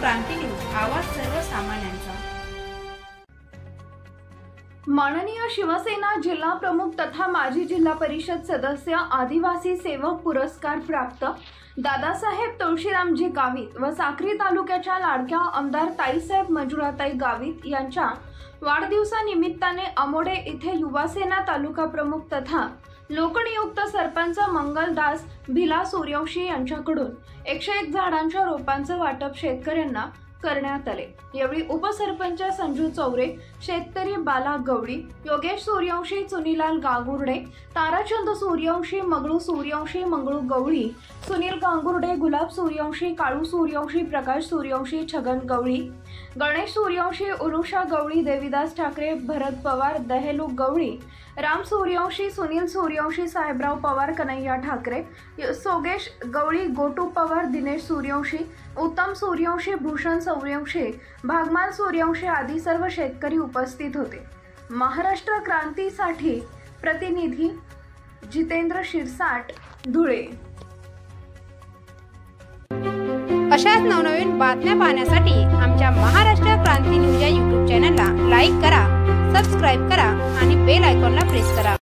क्रांती news, आवाज सर्वसामान्यांचा। माननीय शिवसेना जिल्हा प्रमुख तथा माजी जिल्हा परिषद सदस्य आदिवासी सेवक पुरस्कार प्राप्त दादासाहेब तुळशीरामजी गावित व साक्री तालुक्याच्या लाडक्या आमदार ताईसाहेब मंजुळाताई गावित यांच्या वाढदिवसानिमित्ताने अमोडे येथे युवासेना तालुका प्रमुख तथा लोकनियुक्त सरपंच मंगलदास भिला सूर्यवंशी यांच्याकडून 101 झाडांच्या रोपांचं वाटप शेतकऱ्यांना करण्यात आले। यावेळी उपसरपंच संजू चौरे, शेतकरी बाला गवळी, योगेश सूर्यवंशी, चुनीलाल गांगुर्डे, ताराचंद सूर्यवंशी, मगळू सूर्यवंशी, मंगळू गवळी, सुनील गांगुर्डे, गुलाब सूर्यवंशी, काळू सूर्यवंशी, प्रकाश सूर्यवंशी, छगन गवळी, गणेश सूर्यवंशी, उलुषा गवळी, देवीदास ठाकरे, भरत पवार, दहेलू गवळी, राम सूर्यवंशी, सुनील सूर्यवंशी, साहेबराव पवार, कन्हैया ठाकरे, सोगेश गवळी, गोटू पवार, दिनेश सूर्यवंशी, उत्तम सूर्यवंशी, भूषण सूर्यवंशी, भागमान सूर्यवंशी आदी सर्व शेतकरी उपस्थित होते। महाराष्ट्र क्रांतीसाठी प्रतिनिधी जितेंद्र शिरसाट, धुळे। अशाच नवनवीन बातम्या पाहण्यासाठी आमच्या महाराष्ट्र क्रांती न्यूज या YouTube चॅनलला लाईक करा, सबस्क्राइब करा आणि बेल आयकॉनला प्रेस करा।